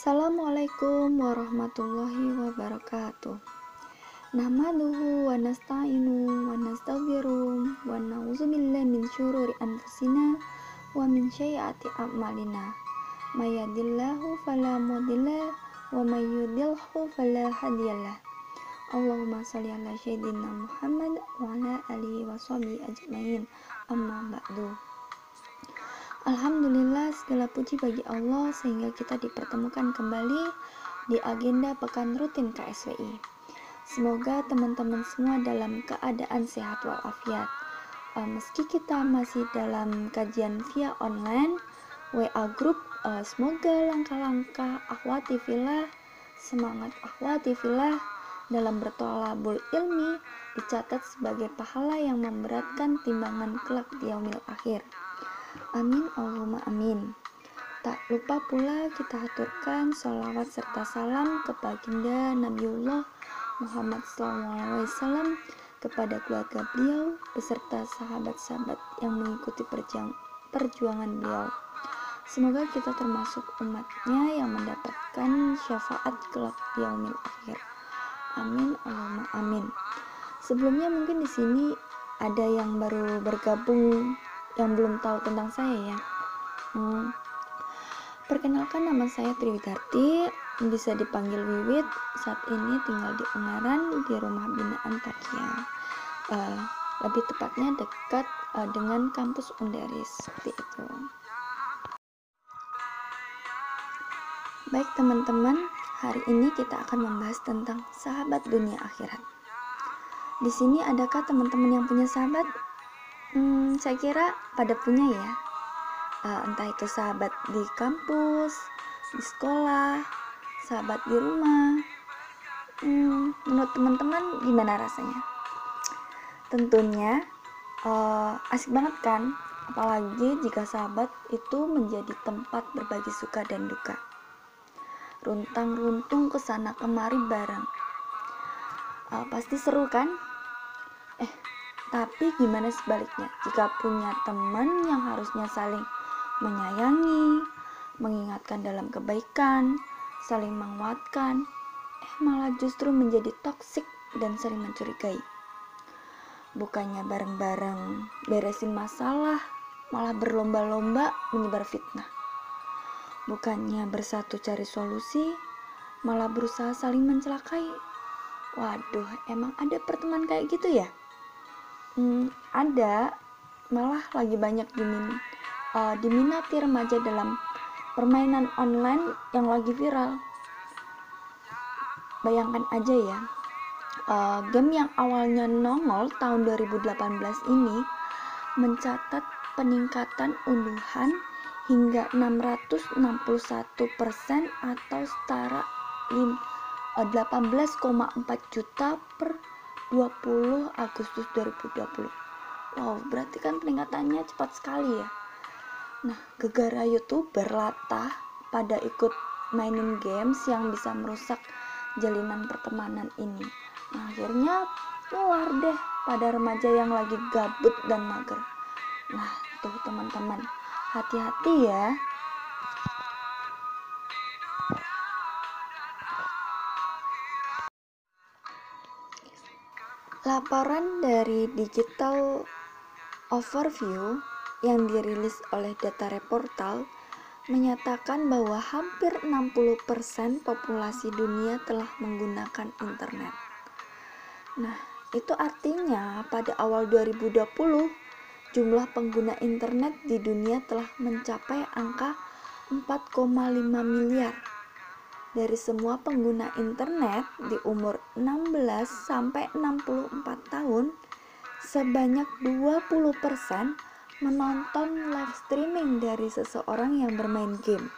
Assalamualaikum warahmatullahi wabarakatuh. Nahmaduhu wa nasta'inu wa nastaghfiruh wa na'udzubillahi min syururi anfusina wa min sayyiati a'malina. May yahdihillahu fala mudhillalah wa may yudlilhu fala hadiyalah. Allahumma shalli ala sayyidina Muhammad wa ala alihi wa sahbihi ajmain. Amma ba'du. Alhamdulillah, segala puji bagi Allah sehingga kita dipertemukan kembali di agenda pekan rutin KSWI. Semoga teman-teman semua dalam keadaan sehat walafiat. Meski kita masih dalam kajian via online, WA group, semoga langkah-langkah akhwati fillah, semangat akhwati fillah dalam bertolabul ilmi dicatat sebagai pahala yang memberatkan timbangan kelak di yaumil akhir. Amin Allahumma amin. Tak lupa pula kita haturkan sholawat serta salam ke baginda Nabiullah Muhammad SAW, kepada keluarga beliau beserta sahabat-sahabat yang mengikuti perjuangan beliau. Semoga kita termasuk umatnya yang mendapatkan syafaat kelak di yaumil akhir. Amin Allahumma amin. Sebelumnya mungkin di sini ada yang baru bergabung yang belum tahu tentang saya ya. Perkenalkan, nama saya Triwidarti, bisa dipanggil Wiwit. Saat ini tinggal di Ungaran di rumah binaan Takia. Lebih tepatnya dekat dengan kampus Undaris, seperti itu. Baik teman-teman, hari ini kita akan membahas tentang sahabat dunia akhirat. Di sini adakah teman-teman yang punya sahabat? Saya kira pada punya ya, entah itu sahabat di kampus, di sekolah, sahabat di rumah. Menurut teman-teman gimana rasanya? Tentunya asik banget kan, apalagi jika sahabat itu menjadi tempat berbagi suka dan duka, runtang-runtung kesana kemari bareng. Pasti seru kan? Tapi gimana sebaliknya, jika punya teman yang harusnya saling menyayangi, mengingatkan dalam kebaikan, saling menguatkan, malah justru menjadi toksik dan sering mencurigai. Bukannya bareng-bareng beresin masalah, malah berlomba-lomba menyebar fitnah. Bukannya bersatu cari solusi, malah berusaha saling mencelakai. Waduh, emang ada pertemanan kayak gitu ya? Ada, malah lagi banyak diminati remaja dalam permainan online yang lagi viral. Bayangkan aja ya, game yang awalnya nongol tahun 2018 ini mencatat peningkatan unduhan hingga 661% atau setara 18,4 juta per 20 Agustus 2020. Wow, berarti kan peningkatannya cepat sekali ya. Nah, gegara YouTuber latah pada ikut mainin games yang bisa merusak jalinan pertemanan ini. Nah, akhirnya keluar deh pada remaja yang lagi gabut dan mager. Nah, tuh teman-teman, hati-hati ya. Laporan dari Digital Overview yang dirilis oleh Data Reportal menyatakan bahwa hampir 60% populasi dunia telah menggunakan internet. Nah, itu artinya pada awal 2020 jumlah pengguna internet di dunia telah mencapai angka 4,5 miliar. Dari semua pengguna internet di umur 16 sampai 64 tahun, sebanyak 20% menonton live streaming dari seseorang yang bermain game.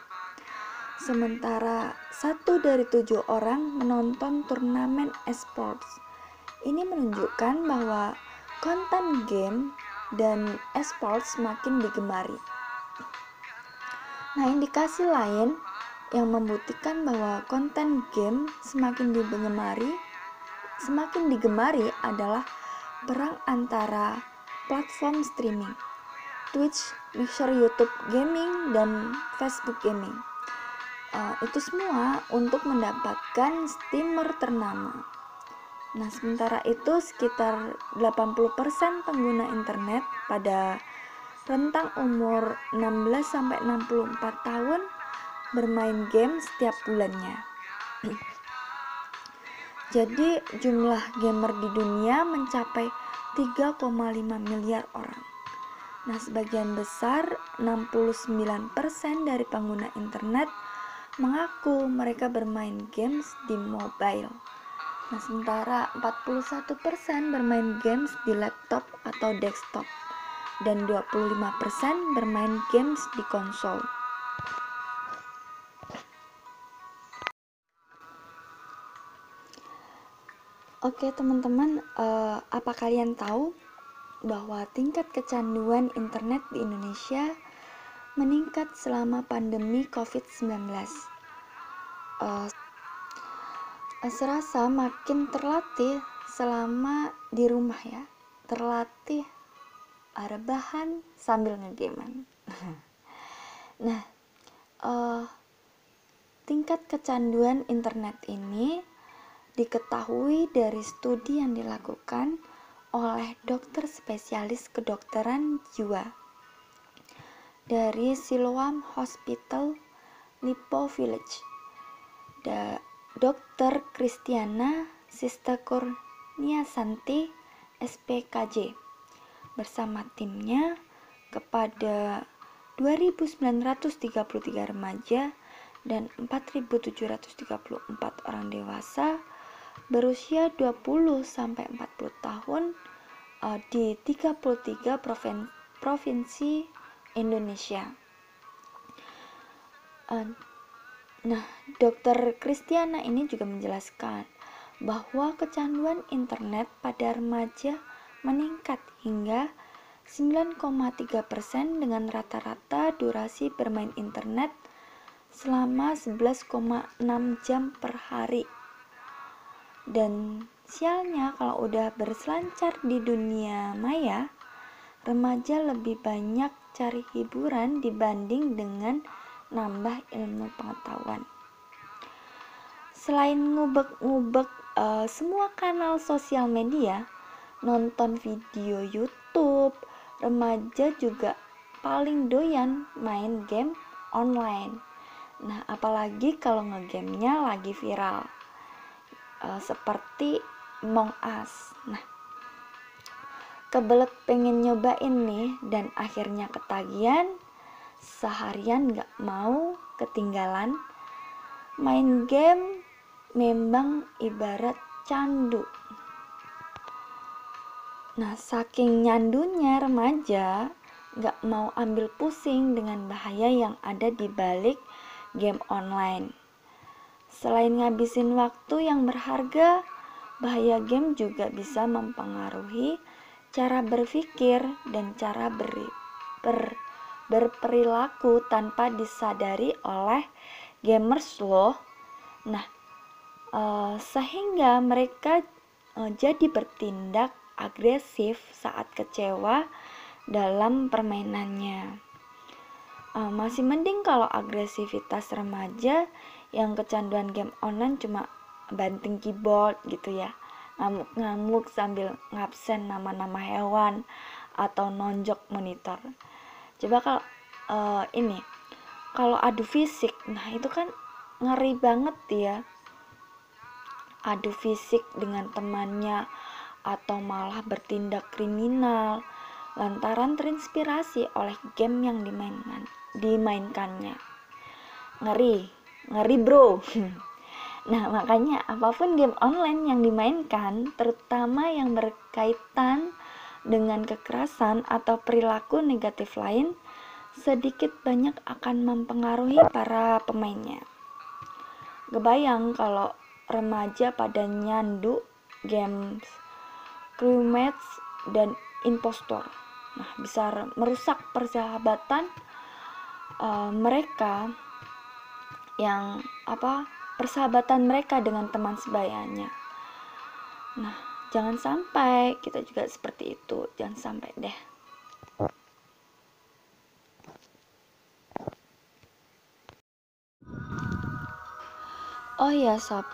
Sementara 1 dari 7 orang menonton turnamen esports. Ini menunjukkan bahwa konten game dan esports semakin digemari. Nah, indikasi lain yang membuktikan bahwa konten game semakin digemari adalah perang antara platform streaming, Twitch, Mixer, YouTube Gaming, dan Facebook Gaming. Itu semua untuk mendapatkan steamer ternama. Nah, sementara itu sekitar 80% pengguna internet pada rentang umur 16-64 tahun bermain game setiap bulannya. Jadi jumlah gamer di dunia mencapai 3,5 miliar orang. Nah, sebagian besar 69% dari pengguna internet mengaku mereka bermain games di mobile. Nah, sementara 41% bermain games di laptop atau desktop dan 25% bermain games di konsol. Oke teman-teman, apa kalian tahu bahwa tingkat kecanduan internet di Indonesia meningkat selama pandemi COVID-19? Serasa makin terlatih selama di rumah ya, terlatih rebahan sambil ngegamen. Nah, tingkat kecanduan internet ini diketahui dari studi yang dilakukan oleh dokter spesialis kedokteran jiwa dari Siloam Hospital, Lippo Village. Dr. Christiana Sistakurniasanti, SPKJ, bersama timnya kepada 2.933 remaja dan 4.734 orang dewasa berusia 20-40 tahun di 33 provinsi Indonesia. Nah, Dr. Christiana ini juga menjelaskan bahwa kecanduan internet pada remaja meningkat hingga 9,3% dengan rata-rata durasi bermain internet selama 11,6 jam per hari. Dan sialnya kalau udah berselancar di dunia maya, remaja lebih banyak cari hiburan dibanding dengan nambah ilmu pengetahuan. Selain ngubek-ngubek semua kanal sosial media, nonton video YouTube, remaja juga paling doyan main game online. Nah, apalagi kalau ngegamenya lagi viral, seperti Among Us. Nah, kebelet pengen nyobain nih dan akhirnya ketagihan, seharian gak mau ketinggalan. Main game memang ibarat candu. Nah, saking nyandunya remaja gak mau ambil pusing dengan bahaya yang ada di balik game online. Selain ngabisin waktu yang berharga, bahaya game juga bisa mempengaruhi cara berpikir dan cara berperilaku tanpa disadari oleh gamers loh. Nah, sehingga mereka jadi bertindak agresif saat kecewa dalam permainannya. Masih mending kalau agresivitas remaja yang kecanduan game online cuma banting keyboard gitu ya, ngamuk-ngamuk sambil ngabsen nama-nama hewan atau nonjok monitor. Coba kalau kalau adu fisik, nah itu kan ngeri banget ya, adu fisik dengan temannya atau malah bertindak kriminal lantaran terinspirasi oleh game yang dimainkannya. Ngeri bro. Nah, makanya apapun game online yang dimainkan, terutama yang berkaitan dengan kekerasan atau perilaku negatif lain, sedikit banyak akan mempengaruhi para pemainnya. Kebayang kalau remaja pada nyandu games crewmates dan impostor. Nah, bisa merusak persahabatan mereka persahabatan mereka dengan teman sebayanya. Nah, jangan sampai kita juga seperti itu, jangan sampai deh. Oh ya sob,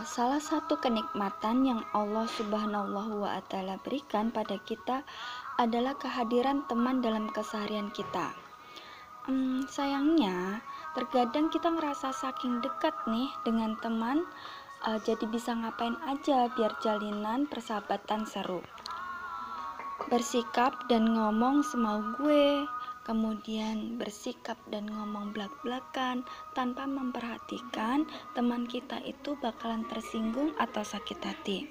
salah satu kenikmatan yang Allah Subhanahu wa Ta'ala berikan pada kita adalah kehadiran teman dalam keseharian kita. Sayangnya, terkadang kita ngerasa saking dekat nih dengan teman, jadi bisa ngapain aja biar jalinan persahabatan seru. Bersikap dan ngomong semau gue, kemudian bersikap dan ngomong blak-blakan tanpa memperhatikan teman kita itu bakalan tersinggung atau sakit hati.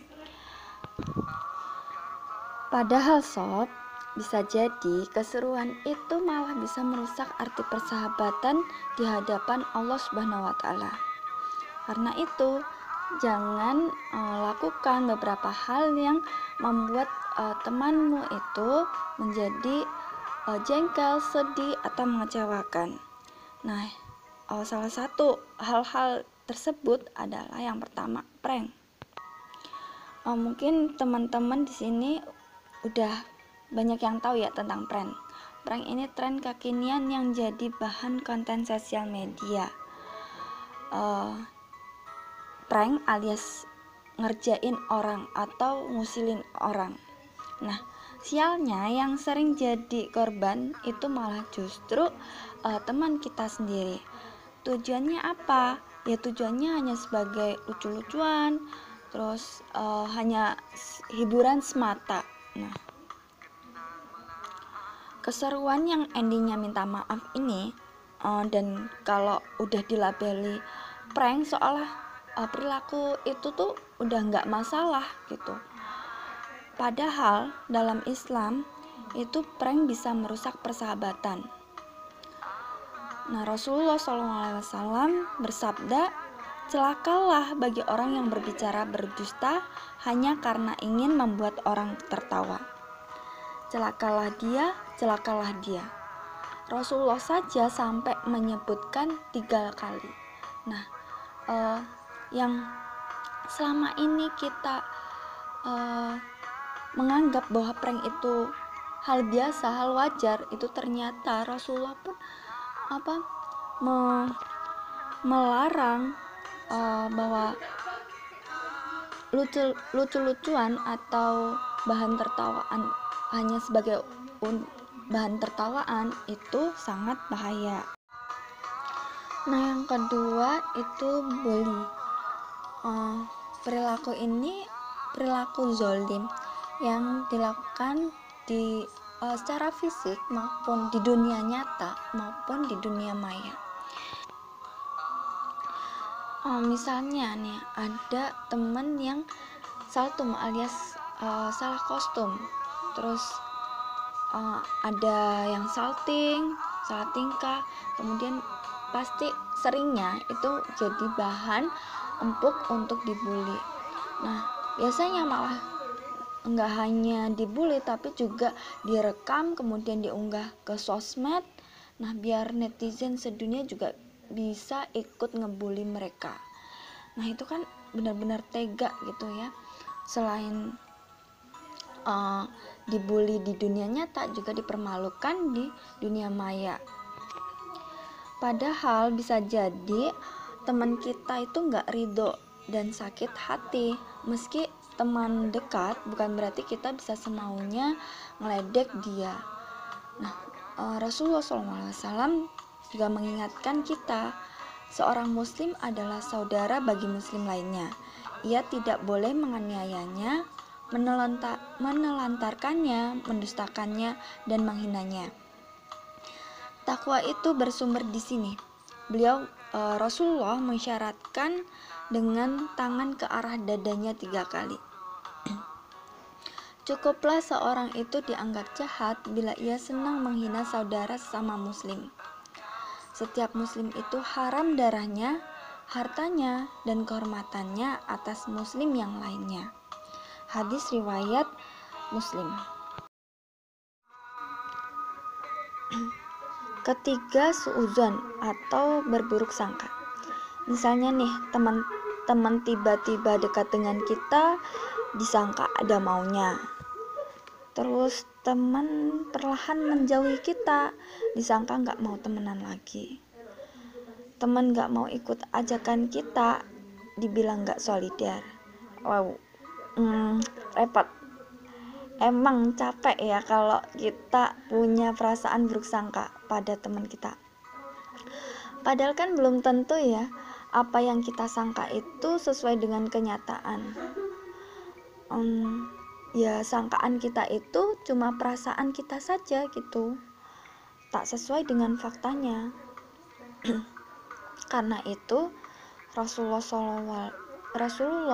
Padahal sob, bisa jadi keseruan itu malah bisa merusak arti persahabatan di hadapan Allah Subhanahu wa Ta'ala. Karena itu, jangan lakukan beberapa hal yang membuat temanmu itu menjadi jengkel, sedih, atau mengecewakan. Nah, salah satu hal-hal tersebut adalah yang pertama, prank. Mungkin teman-teman di sini udah banyak yang tahu ya tentang prank. Prank ini tren kekinian yang jadi bahan konten sosial media. Prank alias ngerjain orang atau ngusilin orang. Nah, sialnya yang sering jadi korban itu malah justru teman kita sendiri. Tujuannya apa? Ya tujuannya hanya sebagai lucu-lucuan, terus hanya hiburan semata. Nah, keseruan yang endingnya minta maaf ini dan kalau udah dilabeli prank seolah perilaku itu tuh udah nggak masalah gitu. Padahal dalam Islam itu prank bisa merusak persahabatan. Nah, Rasulullah SAW bersabda, celakalah bagi orang yang berbicara berdusta hanya karena ingin membuat orang tertawa. Celakalah dia, celakalah dia. Rasulullah saja sampai menyebutkan 3 kali. Nah, yang selama ini kita menganggap bahwa prank itu hal biasa, hal wajar, itu ternyata Rasulullah pun melarang bahwa lucu-lucuan atau bahan tertawaan hanya sebagai bahan tertawaan itu sangat bahaya. Nah, yang kedua itu bully. Perilaku ini perilaku zolim yang dilakukan secara fisik maupun di dunia nyata maupun di dunia maya. Misalnya nih, ada temen yang saltum alias salah kostum, terus ada yang salting, salah tingkah, kemudian pasti seringnya itu jadi bahan empuk untuk dibully. Nah, biasanya malah nggak hanya dibully tapi juga direkam kemudian diunggah ke sosmed. Nah, biar netizen sedunia juga bisa ikut ngebully mereka. Nah, itu kan benar-benar tega gitu ya. Selain dibully di dunia nyata, juga dipermalukan di dunia maya. Padahal bisa jadi teman kita itu nggak ridho dan sakit hati. Meski teman dekat, bukan berarti kita bisa semaunya ngeledek dia. Nah, Rasulullah SAW juga mengingatkan kita, seorang muslim adalah saudara bagi muslim lainnya. Ia tidak boleh menganiayanya, menelantarkannya, mendustakannya, dan menghinanya. Takwa itu bersumber di sini. Rasulullah mensyaratkan dengan tangan ke arah dadanya 3 kali. Cukuplah seorang itu dianggap jahat bila ia senang menghina saudara sesama muslim. Setiap muslim itu haram darahnya, hartanya, dan kehormatannya atas muslim yang lainnya. Hadis riwayat Muslim. Ketiga, suudzon atau berburuk sangka. Misalnya nih, teman tiba-tiba dekat dengan kita, disangka ada maunya. Terus teman perlahan menjauhi kita, disangka nggak mau temenan lagi. Teman nggak mau ikut ajakan kita, dibilang nggak solidar. Wow, repot. Emang capek ya kalau kita punya perasaan buruk sangka pada teman kita. Padahal kan belum tentu ya apa yang kita sangka itu sesuai dengan kenyataan. Ya sangkaan kita itu cuma perasaan kita saja gitu, tak sesuai dengan faktanya. Karena itu Rasulullah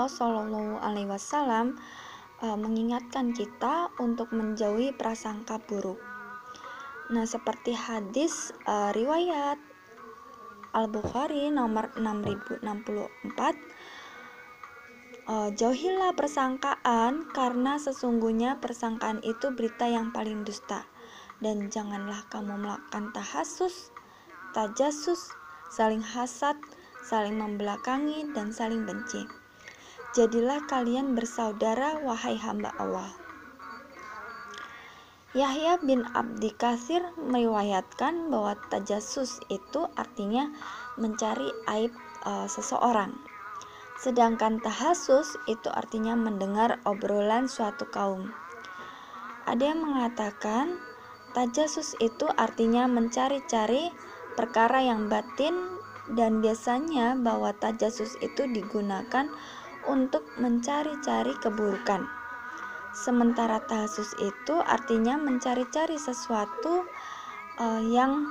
Shallallahu Alaihi Wasallam mengingatkan kita untuk menjauhi prasangka buruk. Nah, seperti hadis riwayat Al-Bukhari nomor 6064, jauhilah persangkaan karena sesungguhnya persangkaan itu berita yang paling dusta, dan janganlah kamu melakukan tajasus, saling hasad, saling membelakangi, dan saling benci. Jadilah kalian bersaudara, wahai hamba Allah. Yahya bin Abdi Katsir meriwayatkan bahwa tajasus itu artinya mencari aib seseorang. Sedangkan tahasus itu artinya mendengar obrolan suatu kaum. Ada yang mengatakan tajasus itu artinya mencari-cari perkara yang batin, dan biasanya bahwa tajasus itu digunakan untuk mencari-cari keburukan. Sementara tahasus itu artinya mencari-cari sesuatu yang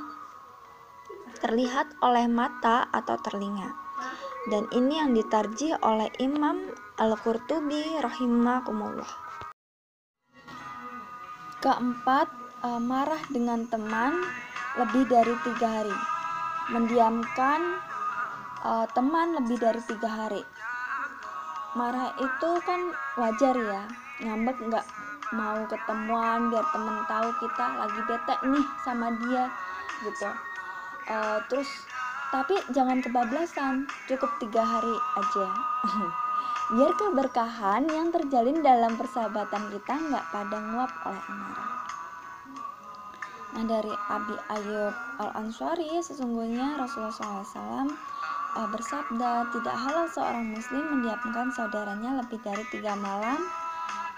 terlihat oleh mata atau telinga. Dan ini yang ditarjih oleh Imam Al-Qurtubi rahimakumullah. Keempat, marah dengan teman lebih dari 3 hari. Mendiamkan teman lebih dari 3 hari. Marah itu kan wajar ya, ngambek nggak mau ketemuan biar temen tahu kita lagi bete nih sama dia gitu. Terus tapi jangan kebablasan, cukup 3 hari aja. Biar keberkahan yang terjalin dalam persahabatan kita nggak pada nguap oleh amarah. Nah, dari Abi Ayyub Al-Ansari, sesungguhnya Rasulullah SAW bersabda, tidak halal seorang muslim mendiamkan saudaranya lebih dari 3 malam,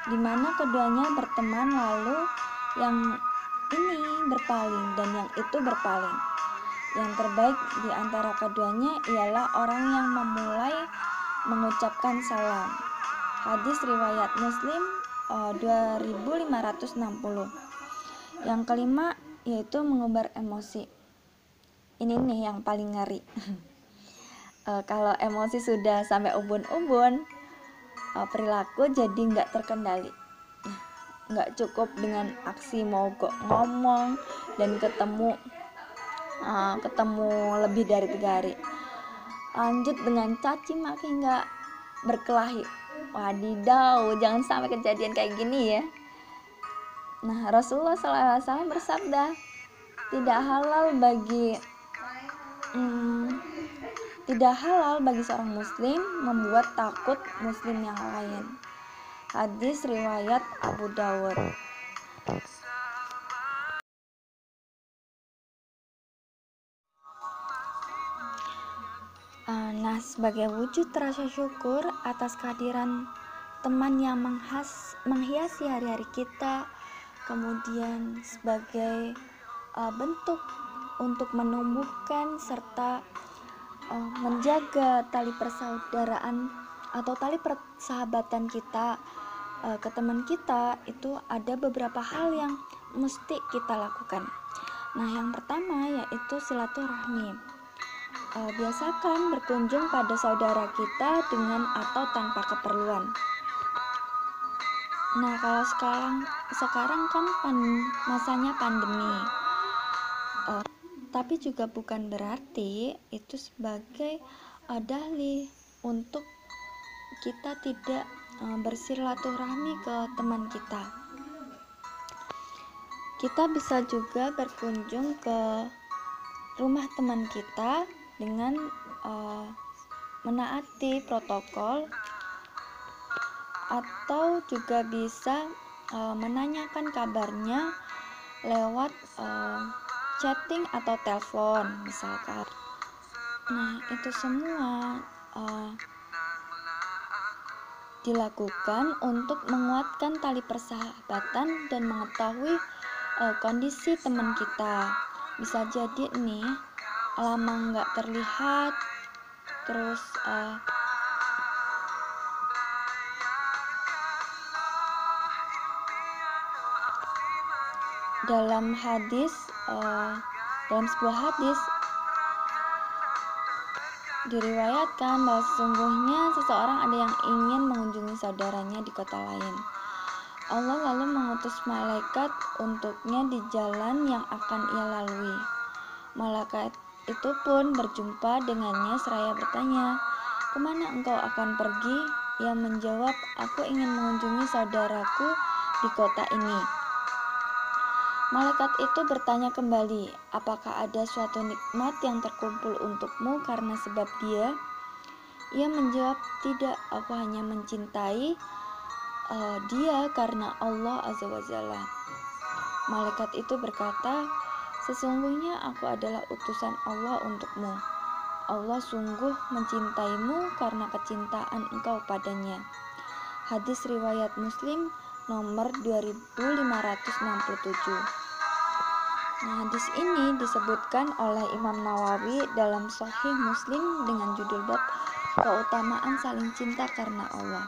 di mana keduanya berteman lalu yang ini berpaling dan yang itu berpaling. Yang terbaik di antara keduanya ialah orang yang memulai mengucapkan salam. Hadis riwayat Muslim 2560. Yang kelima yaitu mengumbar emosi. Ini nih yang paling ngeri. Kalau emosi sudah sampai ubun-ubun, perilaku jadi nggak terkendali. Nggak cukup dengan aksi mogok ngomong dan ketemu lebih dari 3 hari. Lanjut dengan caci maki nggak berkelahi. Wadidaw, jangan sampai kejadian kayak gini ya. Nah, Rasulullah SAW bersabda, tidak halal bagi seorang muslim membuat takut muslim yang lain. Hadis riwayat Abu Dawud. Nah, sebagai wujud rasa syukur atas kehadiran teman yang menghiasi hari-hari kita, kemudian sebagai bentuk untuk menumbuhkan serta menjaga tali persaudaraan atau tali persahabatan kita ke teman kita, itu ada beberapa hal yang mesti kita lakukan. Nah, yang pertama yaitu silaturahmi. Biasakan berkunjung pada saudara kita dengan atau tanpa keperluan. Nah, kalau sekarang kan masanya pandemi, tapi juga bukan berarti itu sebagai dalih untuk kita tidak bersilaturahmi ke teman kita. Kita bisa juga berkunjung ke rumah teman kita dengan menaati protokol, atau juga bisa menanyakan kabarnya lewat chatting atau telepon misalkan. Nah, itu semua dilakukan untuk menguatkan tali persahabatan dan mengetahui kondisi teman kita. Bisa jadi nih lama nggak terlihat, terus dalam sebuah hadis diriwayatkan bahwa sesungguhnya seseorang ada yang ingin mengunjungi saudaranya di kota lain. Allah lalu mengutus malaikat untuknya di jalan yang akan ia lalui. Malaikat itu pun berjumpa dengannya seraya bertanya, "Kemana engkau akan pergi?" Ia menjawab, "Aku ingin mengunjungi saudaraku di kota ini." Malaikat itu bertanya kembali, "Apakah ada suatu nikmat yang terkumpul untukmu karena sebab dia?" Ia menjawab, "Tidak, aku hanya mencintai dia karena Allah Azza wa Jalla." Malaikat itu berkata, "Sesungguhnya aku adalah utusan Allah untukmu. Allah sungguh mencintaimu karena kecintaan engkau padanya." Hadis riwayat Muslim nomor 2567. Nah, hadis ini disebutkan oleh Imam Nawawi dalam Sahih Muslim dengan judul bab keutamaan saling cinta karena Allah.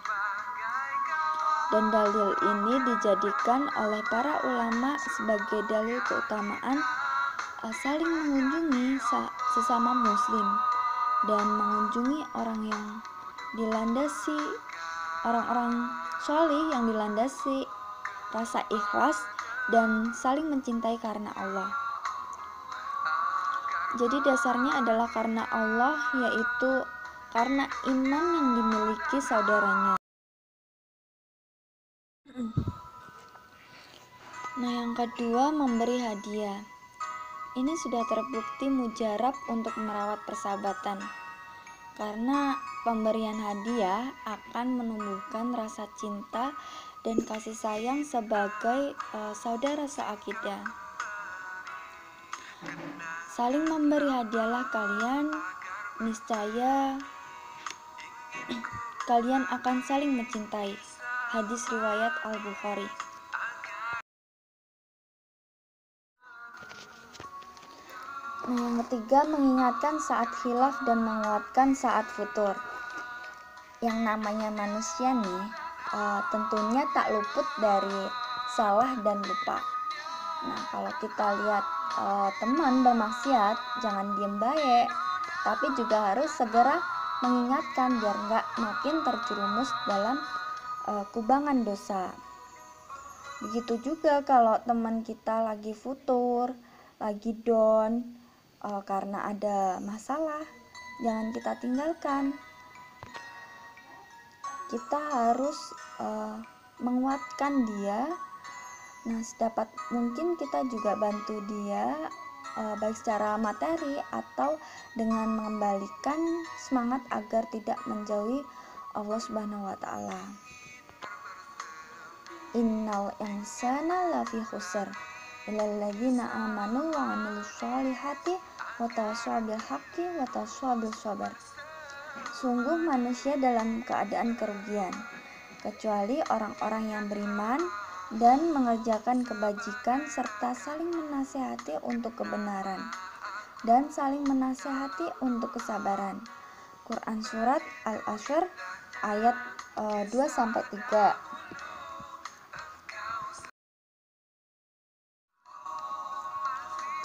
Dan dalil ini dijadikan oleh para ulama sebagai dalil keutamaan saling mengunjungi sesama muslim dan mengunjungi orang solih yang dilandasi rasa ikhlas dan saling mencintai karena Allah. Jadi dasarnya adalah karena Allah, yaitu karena iman yang dimiliki saudaranya. Nah, yang kedua, memberi hadiah. Ini sudah terbukti mujarab untuk merawat persahabatan, karena pemberian hadiah akan menumbuhkan rasa cinta dan kasih sayang sebagai saudara seakidah. Saling memberi hadiahlah kalian, niscaya kalian akan saling mencintai. Hadis riwayat Al-Bukhari. Nah, yang ketiga, mengingatkan saat khilaf dan menguatkan saat futur. Yang namanya manusia nih, tentunya tak luput dari salah dan lupa. Nah, kalau kita lihat teman bermaksiat, jangan diem baik, tapi juga harus segera mengingatkan biar nggak makin terjerumus dalam kubangan dosa. Begitu juga kalau teman kita lagi futur, lagi down karena ada masalah, jangan kita tinggalkan. Kita harus menguatkan dia. Nah, sedapat mungkin kita juga bantu dia, baik secara materi atau dengan mengembalikan semangat agar tidak menjauhi Allah Subhanahu wa Ta'ala. Innal insana lafi khusr illal ladzina amanu wa 'amilus sholihati wa tawassaw bil haqqi wa tawassaw bis sabr. Sungguh manusia dalam keadaan kerugian, kecuali orang-orang yang beriman dan mengerjakan kebajikan serta saling menasehati untuk kebenaran dan saling menasehati untuk kesabaran. Quran Surat Al-Ashr ayat 2-3.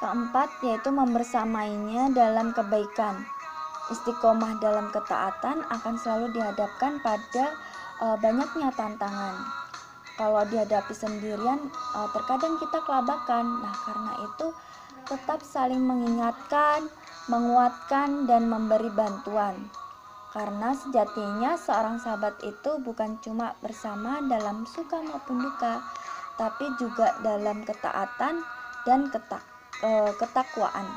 Keempat, yaitu membersamainya dalam kebaikan. Istiqomah dalam ketaatan akan selalu dihadapkan pada banyaknya tantangan. Kalau dihadapi sendirian, terkadang kita kelabakan. Nah, karena itu tetap saling mengingatkan, menguatkan, dan memberi bantuan. Karena sejatinya seorang sahabat itu bukan cuma bersama dalam suka maupun duka, tapi juga dalam ketaatan dan ketakwaan.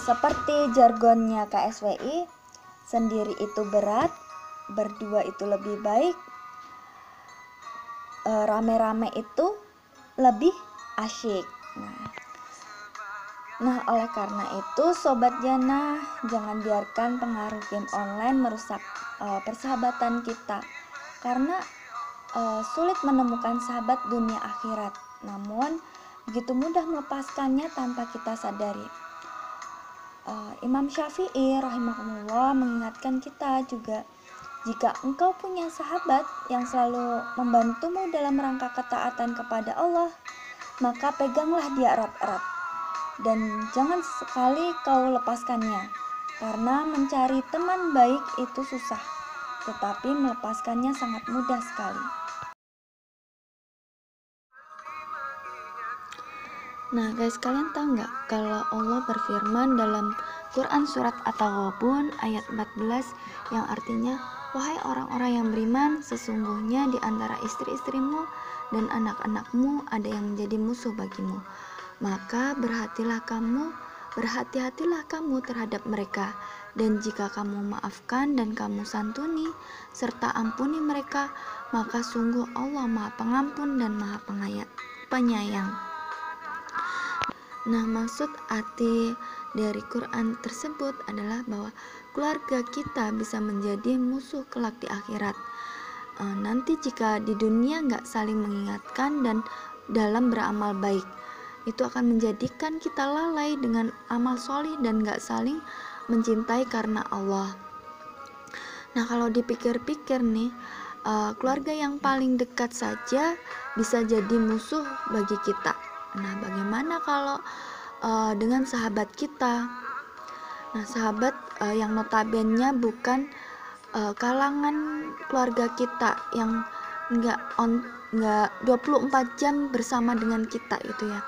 Seperti jargonnya KSWI, sendiri itu berat, berdua itu lebih baik, rame-rame itu lebih asyik. Nah, oleh karena itu Sobat Jannah, jangan biarkan pengaruh game online merusak persahabatan kita. karena sulit menemukan sahabat dunia akhirat, namun begitu mudah melepaskannya tanpa kita sadari. Imam Syafi'i rahimahullah mengingatkan kita juga, jika engkau punya sahabat yang selalu membantumu dalam rangka ketaatan kepada Allah, maka peganglah dia erat-erat dan jangan sekali kau lepaskannya, karena mencari teman baik itu susah, tetapi melepaskannya sangat mudah sekali. Nah guys, kalian tahu nggak kalau Allah berfirman dalam Quran surat At-Taghabun ayat 14 yang artinya, wahai orang-orang yang beriman, sesungguhnya di antara istri-istrimu dan anak-anakmu ada yang menjadi musuh bagimu, maka berhati-hatilah kamu terhadap mereka, dan jika kamu maafkan dan kamu santuni serta ampuni mereka, maka sungguh Allah Maha Pengampun dan Maha Penyayang. Nah, maksud arti dari Quran tersebut adalah bahwa keluarga kita bisa menjadi musuh kelak di akhirat. Nanti jika di dunia nggak saling mengingatkan dan dalam beramal baik, itu akan menjadikan kita lalai dengan amal solih dan nggak saling mencintai karena Allah. Nah, kalau dipikir-pikir nih, keluarga yang paling dekat saja bisa jadi musuh bagi kita. Nah, bagaimana kalau dengan sahabat kita? Nah, sahabat yang notabene bukan kalangan keluarga kita yang nggak 24 jam bersama dengan kita itu ya.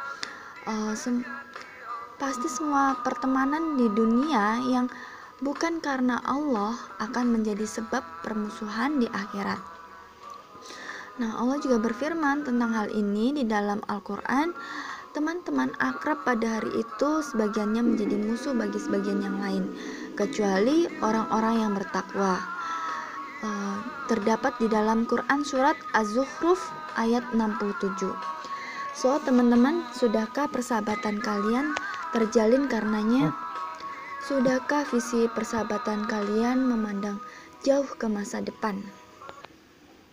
Pasti semua pertemanan di dunia yang bukan karena Allah akan menjadi sebab permusuhan di akhirat. Nah, Allah juga berfirman tentang hal ini di dalam Al-Quran. Teman-teman akrab pada hari itu sebagiannya menjadi musuh bagi sebagian yang lain, kecuali orang-orang yang bertakwa. Terdapat di dalam Quran surat Az-Zukhruf ayat 67. So, teman-teman, sudahkah persahabatan kalian terjalin karenanya? Sudahkah visi persahabatan kalian memandang jauh ke masa depan?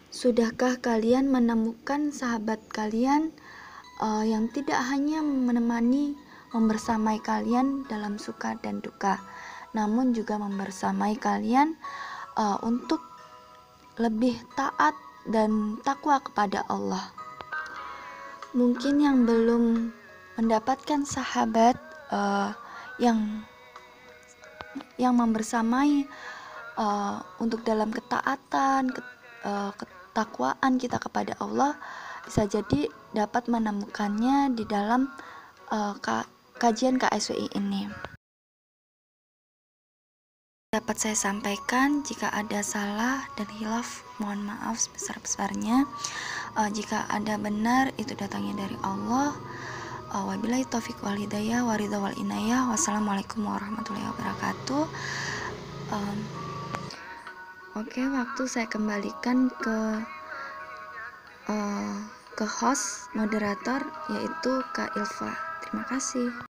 Sudahkah kalian menemukan sahabat kalian yang tidak hanya menemani, membersamai kalian dalam suka dan duka, namun juga membersamai kalian untuk lebih taat dan takwa kepada Allah? Mungkin yang belum mendapatkan sahabat yang membersamai untuk dalam ketaatan, ketakwaan kita kepada Allah, bisa jadi dapat menemukannya di dalam kajian KSWI ini. Dapat saya sampaikan, jika ada salah dan hilaf, mohon maaf sebesar-besarnya. Jika ada benar, itu datangnya dari Allah. Wabillahi taufiq wal hidayah wa ridha wal inayah. Wassalamualaikum warahmatullahi wabarakatuh. Oke, waktu saya kembalikan ke host moderator, yaitu Kak Ilva. Terima kasih.